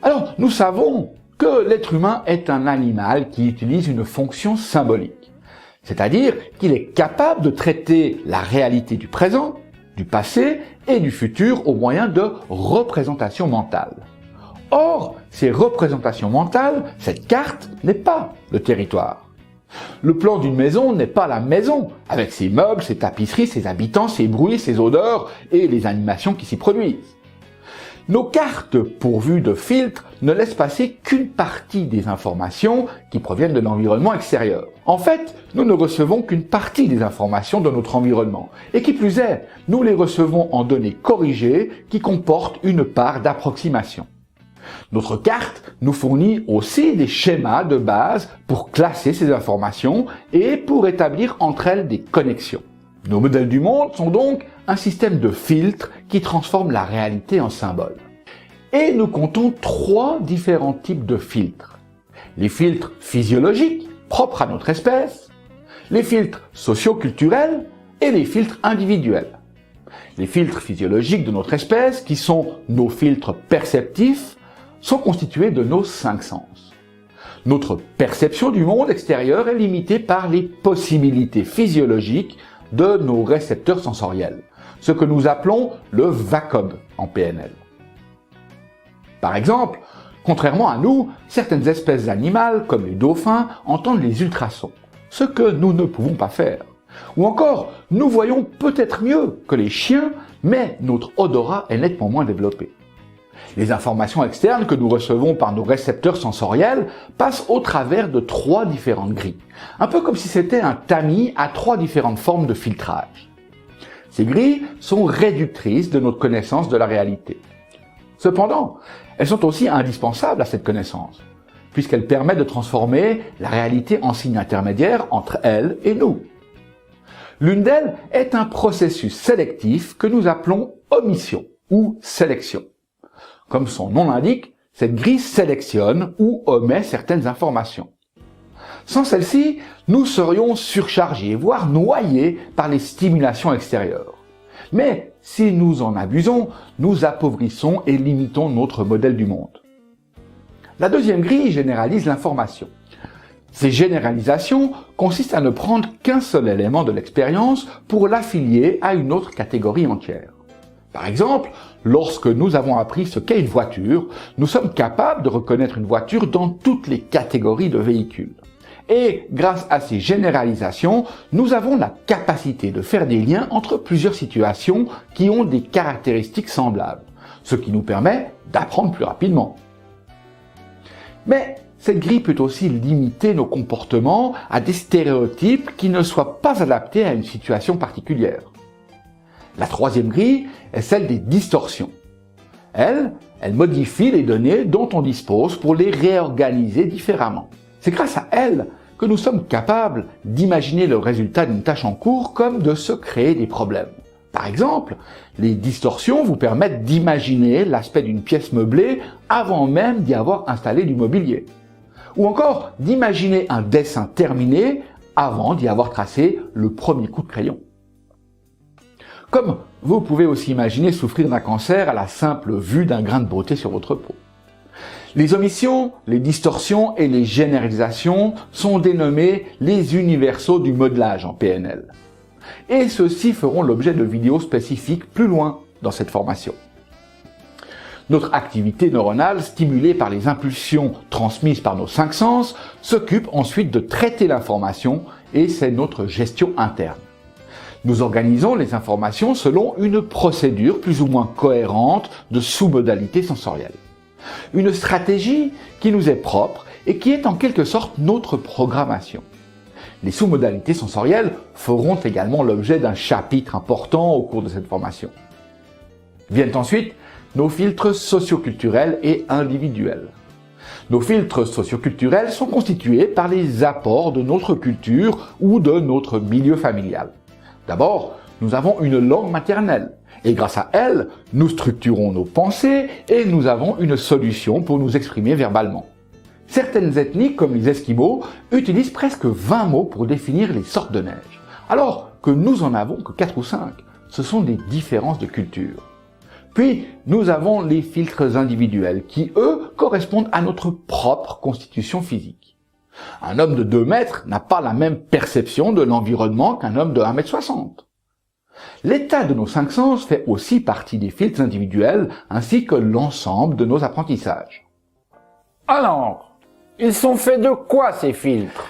Alors, nous savons que l'être humain est un animal qui utilise une fonction symbolique. C'est-à-dire qu'il est capable de traiter la réalité du présent, du passé et du futur au moyen de représentations mentales. Or, ces représentations mentales, cette carte n'est pas le territoire. Le plan d'une maison n'est pas la maison, avec ses meubles, ses tapisseries, ses habitants, ses bruits, ses odeurs et les animations qui s'y produisent. Nos cartes pourvues de filtres ne laissent passer qu'une partie des informations qui proviennent de l'environnement extérieur. En fait, nous ne recevons qu'une partie des informations de notre environnement. Et qui plus est, nous les recevons en données corrigées qui comportent une part d'approximation. Notre carte nous fournit aussi des schémas de base pour classer ces informations et pour établir entre elles des connexions. Nos modèles du monde sont donc un système de filtres qui transforme la réalité en symboles. Et nous comptons 3 différents types de filtres. Les filtres physiologiques, propres à notre espèce, les filtres socio-culturels et les filtres individuels. Les filtres physiologiques de notre espèce, qui sont nos filtres perceptifs, sont constitués de nos 5 sens. Notre perception du monde extérieur est limitée par les possibilités physiologiques de nos récepteurs sensoriels, ce que nous appelons le VACOB en PNL. Par exemple, contrairement à nous, certaines espèces animales, comme les dauphins, entendent les ultrasons, ce que nous ne pouvons pas faire. Ou encore, nous voyons peut-être mieux que les chiens, mais notre odorat est nettement moins développé. Les informations externes que nous recevons par nos récepteurs sensoriels passent au travers de 3 différentes grilles, un peu comme si c'était un tamis à 3 différentes formes de filtrage. Ces grilles sont réductrices de notre connaissance de la réalité. Cependant, elles sont aussi indispensables à cette connaissance, puisqu'elles permettent de transformer la réalité en signe intermédiaire entre elles et nous. L'une d'elles est un processus sélectif que nous appelons omission ou sélection. Comme son nom l'indique, cette grille sélectionne ou omet certaines informations. Sans celle-ci, nous serions surchargés, voire noyés par les stimulations extérieures. Mais si nous en abusons, nous appauvrissons et limitons notre modèle du monde. La deuxième grille généralise l'information. Ces généralisations consistent à ne prendre qu'un seul élément de l'expérience pour l'affilier à une autre catégorie entière. Par exemple, lorsque nous avons appris ce qu'est une voiture, nous sommes capables de reconnaître une voiture dans toutes les catégories de véhicules. Et grâce à ces généralisations, nous avons la capacité de faire des liens entre plusieurs situations qui ont des caractéristiques semblables, ce qui nous permet d'apprendre plus rapidement. Mais cette grille peut aussi limiter nos comportements à des stéréotypes qui ne soient pas adaptés à une situation particulière. La troisième grille est celle des distorsions. Elle modifie les données dont on dispose pour les réorganiser différemment. C'est grâce à elle que nous sommes capables d'imaginer le résultat d'une tâche en cours comme de se créer des problèmes. Par exemple, les distorsions vous permettent d'imaginer l'aspect d'une pièce meublée avant même d'y avoir installé du mobilier. Ou encore d'imaginer un dessin terminé avant d'y avoir tracé le premier coup de crayon. Comme vous pouvez aussi imaginer souffrir d'un cancer à la simple vue d'un grain de beauté sur votre peau. Les omissions, les distorsions et les généralisations sont dénommés les universaux du modelage en PNL. Et ceux-ci feront l'objet de vidéos spécifiques plus loin dans cette formation. Notre activité neuronale, stimulée par les impulsions transmises par nos 5 sens, s'occupe ensuite de traiter l'information et c'est notre gestion interne. Nous organisons les informations selon une procédure plus ou moins cohérente de sous-modalités sensorielles. Une stratégie qui nous est propre et qui est en quelque sorte notre programmation. Les sous-modalités sensorielles feront également l'objet d'un chapitre important au cours de cette formation. Viennent ensuite nos filtres socioculturels et individuels. Nos filtres socioculturels sont constitués par les apports de notre culture ou de notre milieu familial. D'abord, nous avons une langue maternelle et grâce à elle, nous structurons nos pensées et nous avons une solution pour nous exprimer verbalement. Certaines ethnies, comme les Esquimaux, utilisent presque 20 mots pour définir les sortes de neige, alors que nous en avons que 4 ou 5. Ce sont des différences de culture. Puis, nous avons les filtres individuels qui, eux, correspondent à notre propre constitution physique. Un homme de 2 mètres n'a pas la même perception de l'environnement qu'un homme de 1,60 m. L'état de nos 5 sens fait aussi partie des filtres individuels ainsi que l'ensemble de nos apprentissages. Alors, ils sont faits de quoi ces filtres ?